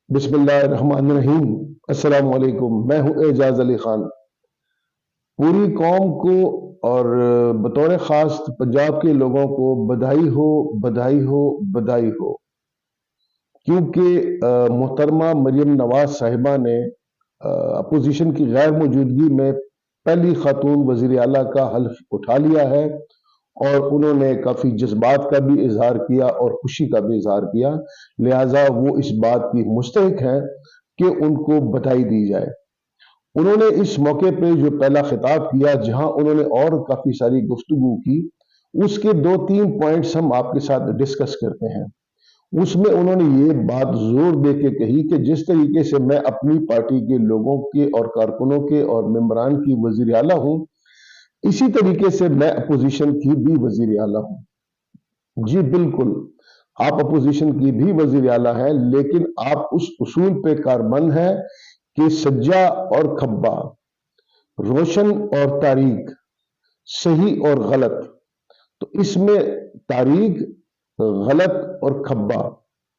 बिस्मिल्लाहिर्रहमानिर्रहीम। अस्सलाम वालेकुम। मैं हूं एजाज अली खान। पूरी कौम को और बतौर खास पंजाब के लोगों को बधाई हो, बधाई हो, बधाई हो, क्योंकि मोहतरमा मरियम नवाज साहिबा ने अपोजिशन की गैर मौजूदगी में पहली खातून वजीर आला का हल्फ उठा लिया है और उन्होंने काफी जज्बात का भी इजहार किया और खुशी का भी इजहार किया। लिहाजा वो इस बात की मुस्तहिक हैं कि उनको बधाई दी जाए। उन्होंने इस मौके पे जो पहला खिताब किया, जहां उन्होंने और काफी सारी गुफ्तगू की, उसके दो तीन पॉइंट्स हम आपके साथ डिस्कस करते हैं। उसमें उन्होंने ये बात जोर दे के कही कि जिस तरीके से मैं अपनी पार्टी के लोगों के और कारकुनों के और मेंबरान की वजीर आला हूं, इसी तरीके से मैं अपोजिशन की भी वजीर आला हूं। जी बिल्कुल, आप अपोजिशन की भी वजीर आला है, लेकिन आप उस उसूल पे कारबंद है कि सज्जा और खब्बा, रोशन और तारीख, सही और गलत। तो इसमें तारीख, गलत और खब्बा,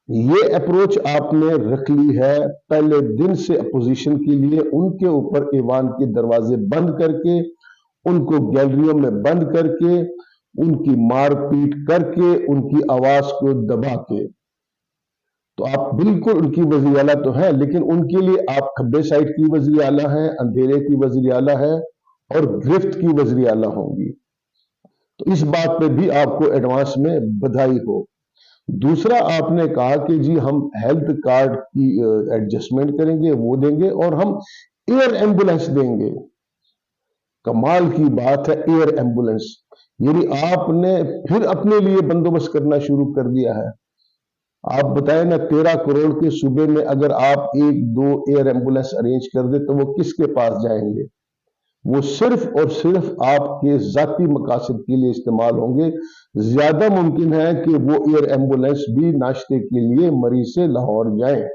ये अप्रोच आपने रख ली है पहले दिन से अपोजिशन के लिए। उनके ऊपर ईवान के दरवाजे बंद करके, उनको गैलरियों में बंद करके, उनकी मारपीट करके, उनकी आवाज को दबा के। तो आप बिल्कुल उनकी वज़ीर आला तो है, लेकिन उनके लिए आप खब्बे साइड की वज़ीर आला है, अंधेरे की वज़ीर आला है और गिरफ्त की वज़ीर आला होंगी। तो इस बात पे भी आपको एडवांस में बधाई हो। दूसरा, आपने कहा कि जी हम हेल्थ कार्ड की एडजस्टमेंट करेंगे, वो देंगे और हम एयर एम्बुलेंस देंगे। कमाल की बात है, एयर एम्बुलेंस। यानी आपने फिर अपने लिए बंदोबस्त करना शुरू कर दिया है। आप बताएं ना, 13 करोड़ के सूबे में अगर आप एक दो एयर एम्बुलेंस अरेंज कर दे तो वो किसके पास जाएंगे? वो सिर्फ और सिर्फ आपके जाती मकासद के लिए इस्तेमाल होंगे। ज्यादा मुमकिन है कि वो एयर एम्बुलेंस भी नाश्ते के लिए मरीज से लाहौर जाए।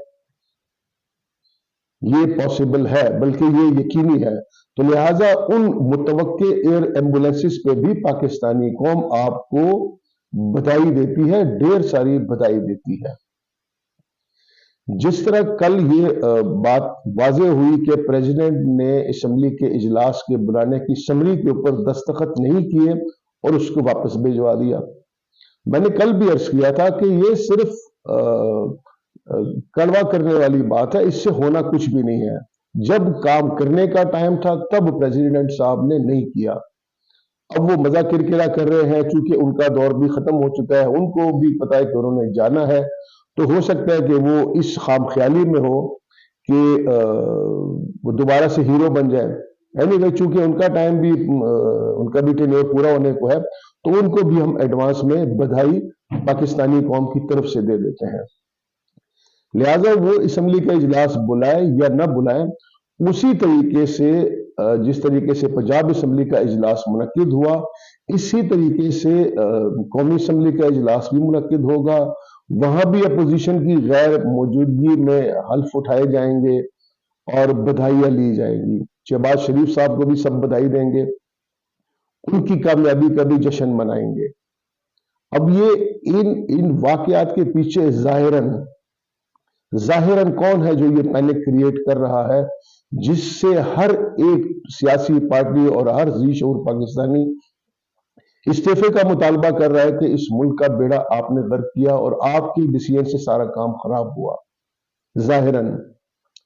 ये पॉसिबल है, बल्कि ये यकीनी है। तो लिहाजा उन मुतवक्के एयर एम्बुलेंसेस पे भी पाकिस्तानी कौम आपको बधाई देती है, ढेर सारी बधाई देती है। जिस तरह कल ये बात वाज़ेह हुई कि प्रेसिडेंट ने असेंबली के इजलास के बुलाने की समरी के ऊपर दस्तखत नहीं किए और उसको वापस भिजवा दिया। मैंने कल भी अर्ज किया था कि ये सिर्फ कड़वा करने वाली बात है, इससे होना कुछ भी नहीं है। जब काम करने का टाइम था तब प्रेसिडेंट साहब ने नहीं किया। अब वो मजा किरकिरा कर रहे हैं, क्योंकि उनका दौर भी खत्म हो चुका है, उनको भी पता है कि उन्होंने जाना है। तो हो सकता है कि वो इस खामख्याली में हो कि वो दोबारा से हीरो बन जाए। एनीवे, चूंकि उनका टाइम भी उनका भी टेन्योर पूरा होने को है, तो उनको भी हम एडवांस में बधाई पाकिस्तानी कौम की तरफ से दे देते हैं। लिहाजा वो असेंबली का इजलास बुलाए या न बुलाए, उसी तरीके से जिस तरीके से पंजाब असेंबली का इजलास मुनक्किद हुआ, इसी तरीके से कौमी असेंबली का इजलास भी मुनक्किद होगा। वहां भी अपोजिशन की गैर मौजूदगी में हल्फ उठाए जाएंगे और बधाइयां ली जाएंगी। शहबाज शरीफ साहब को भी सब बधाई देंगे, उनकी कामयाबी का भी जश्न मनाएंगे। अब ये इन वाकयात के पीछे जाहिरन कौन है जो ये पैनिक क्रिएट कर रहा है, जिससे हर एक सियासी पार्टी और हर ज़ी-शऊर पाकिस्तानी इस्तीफे का मुतालबा कर रहा है कि इस मुल्क का बेड़ा आपने गर्क किया और आपकी डिसीजन से सारा काम खराब हुआ। जाहिरन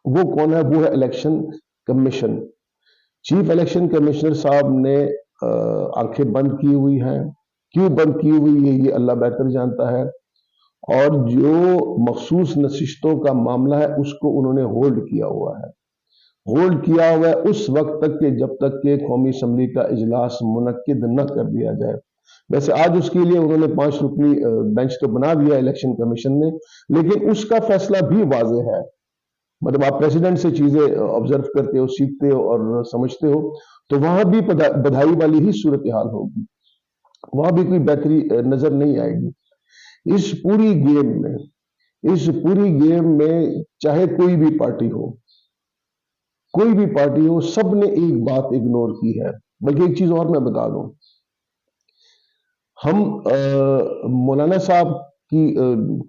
वो कौन है? वो है election commission. Chief election commissioner साहब ने आंखें बंद की हुई हैं। क्यों बंद की हुई है ये अल्लाह बेहतर जानता है। और जो मखसूस नशिस्तों का मामला है उसको उन्होंने होल्ड किया हुआ है। होल्ड किया हुआ है उस वक्त तक के जब तक के कौमी असम्बली का इजलास मुनक्किद न कर दिया जाए। वैसे आज उसके लिए उन्होंने 5 रुकनी बेंच तो बना दिया इलेक्शन कमीशन ने, लेकिन उसका फैसला भी वाज़ेह है। मतलब आप प्रेसिडेंट से चीजें ऑब्जर्व करते हो, सीखते हो और समझते हो, तो वहां भी बधाई वाली ही सूरत हाल होगी। वहां भी कोई बेहतरी नजर नहीं आएगी। इस पूरी गेम में चाहे कोई भी पार्टी हो, सबने एक बात इग्नोर की है। बल्कि एक चीज और मैं बता दूं, हम मौलाना साहब کی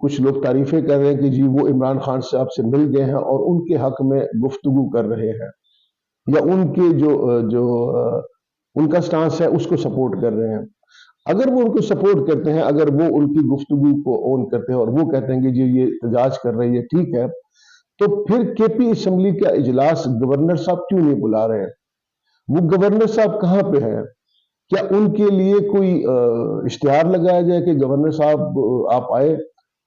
کچھ لوگ تعریفیں کر رہے ہیں کہ جی وہ عمران خان صاحب سے مل گئے ہیں اور ان کے حق میں گفتگو کر رہے ہیں، یا ان کے جو ان کا سٹانس ہے اس کو سپورٹ کر رہے ہیں۔ اگر وہ ان کو سپورٹ کرتے ہیں، اگر وہ ان کی گفتگو کو اون کرتے ہیں اور وہ کہتے ہیں کہ جی یہ احتجاج کر رہی ہے، ٹھیک ہے، تو پھر کے پی اسمبلی کا اجلاس گورنر صاحب کیوں نہیں بلا رہے ہیں؟ وہ گورنر صاحب کہاں پہ ہیں؟ کیا ان کے لیے کوئی اشتہار لگایا جائے کہ گورنر صاحب آپ آئے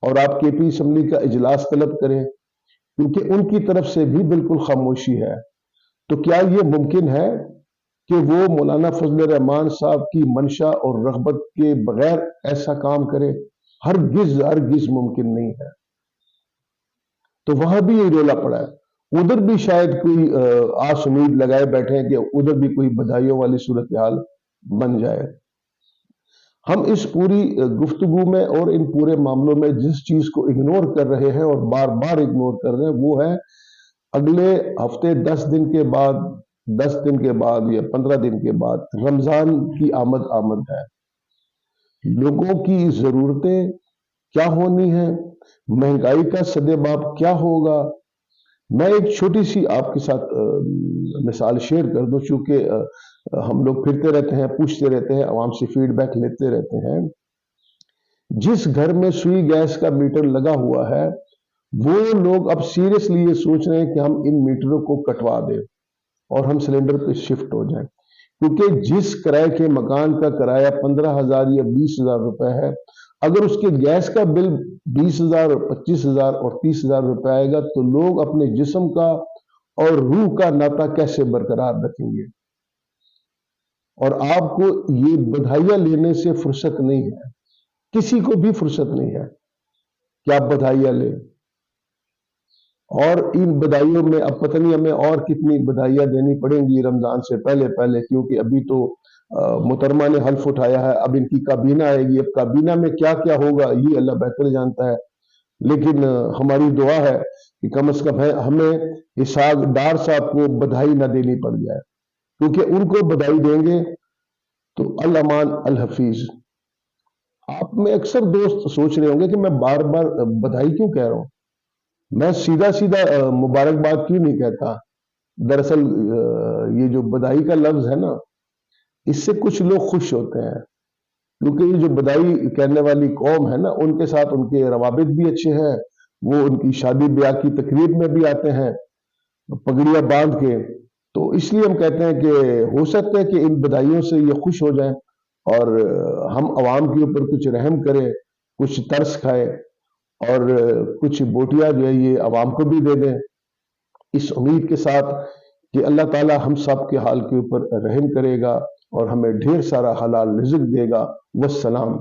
اور آپ کے پی اسمبلی کا اجلاس طلب کریں؟ کیونکہ ان کی طرف سے بھی بالکل خاموشی ہے۔ تو کیا یہ ممکن ہے کہ وہ مولانا فضل الرحمان صاحب کی منشا اور رغبت کے بغیر ایسا کام کرے؟ ہرگز ممکن نہیں ہے۔ تو وہاں بھی یہ رولا پڑا ہے، ادھر بھی شاید کوئی آس امید لگائے بیٹھے ہیں کہ ادھر بھی کوئی بدھائیوں والی صورتحال بن جائے۔ ہم اس پوری گفتگو میں اور ان پورے معاملوں میں جس چیز کو اگنور کر رہے ہیں اور بار بار اگنور کر رہے ہیں، وہ ہے اگلے ہفتے 10 دن کے بعد یا 15 دن کے بعد رمضان کی آمد ہے۔ لوگوں کی ضرورتیں کیا ہونی ہیں، مہنگائی کا سدے باب کیا ہوگا۔ میں ایک چھوٹی سی آپ کے ساتھ مثال شیئر کر دوں، چونکہ ہم لوگ پھرتے رہتے ہیں، پوچھتے رہتے ہیں، عوام سے فیڈ بیک لیتے رہتے ہیں۔ جس گھر میں سوئی گیس کا میٹر لگا ہوا ہے، وہ لوگ اب سیریسلی یہ سوچ رہے ہیں کہ ہم ان میٹروں کو کٹوا دیں اور ہم سلنڈر پہ شفٹ ہو جائیں، کیونکہ جس کرائے کے مکان کا کرایہ 15,000 یا 20,000 روپے ہے، اگر اس کے گیس کا بل 20,000 اور 25,000 اور 30,000 روپے آئے گا تو لوگ اپنے جسم کا اور روح کا ناطہ کیسے برقرار رکھیں گے؟ اور آپ کو یہ بدھائیاں لینے سے فرصت نہیں ہے، کسی کو بھی فرصت نہیں ہے کہ آپ بدھائیاں لیں۔ اور ان بدھائیوں میں اب پتہ نہیں ہمیں اور کتنی بدھائیاں دینی پڑیں گی رمضان سے پہلے، کیونکہ ابھی تو محترمہ نے حلف اٹھایا ہے، اب ان کی کابینہ آئے گی، اب کابینہ میں کیا کیا ہوگا یہ اللہ بہتر جانتا ہے۔ لیکن ہماری دعا ہے کہ کم از کم ہمیں اسحاق ڈار صاحب کو بدھائی نہ دینی پڑ جائے، کیونکہ ان کو بدھائی دیں گے تو الامان الحفیظ۔ آپ میں اکثر دوست سوچ رہے ہوں گے کہ میں بار بار بدھائی کیوں کہہ رہا ہوں، میں سیدھا مبارکباد کیوں نہیں کہتا۔ دراصل یہ جو بدھائی کا لفظ ہے نا، اس سے کچھ لوگ خوش ہوتے ہیں، کیونکہ یہ جو بدھائی کہنے والی قوم ہے نا، ان کے ساتھ ان کے روابط بھی اچھے ہیں، وہ ان کی شادی بیاہ کی تقریب میں بھی آتے ہیں پگڑیاں باندھ کے۔ تو اس لیے ہم کہتے ہیں کہ ہو سکتا ہے کہ ان بدھائیوں سے یہ خوش ہو جائیں اور ہم عوام کے اوپر کچھ رحم کریں، کچھ ترس کھائے اور کچھ بوٹیاں جو ہے یہ عوام کو بھی دے دیں، اس امید کے ساتھ کہ اللہ تعالی ہم سب کے حال کے اوپر رحم کرے گا اور ہمیں ڈھیر سارا حلال رزق دے گا۔ والسلام۔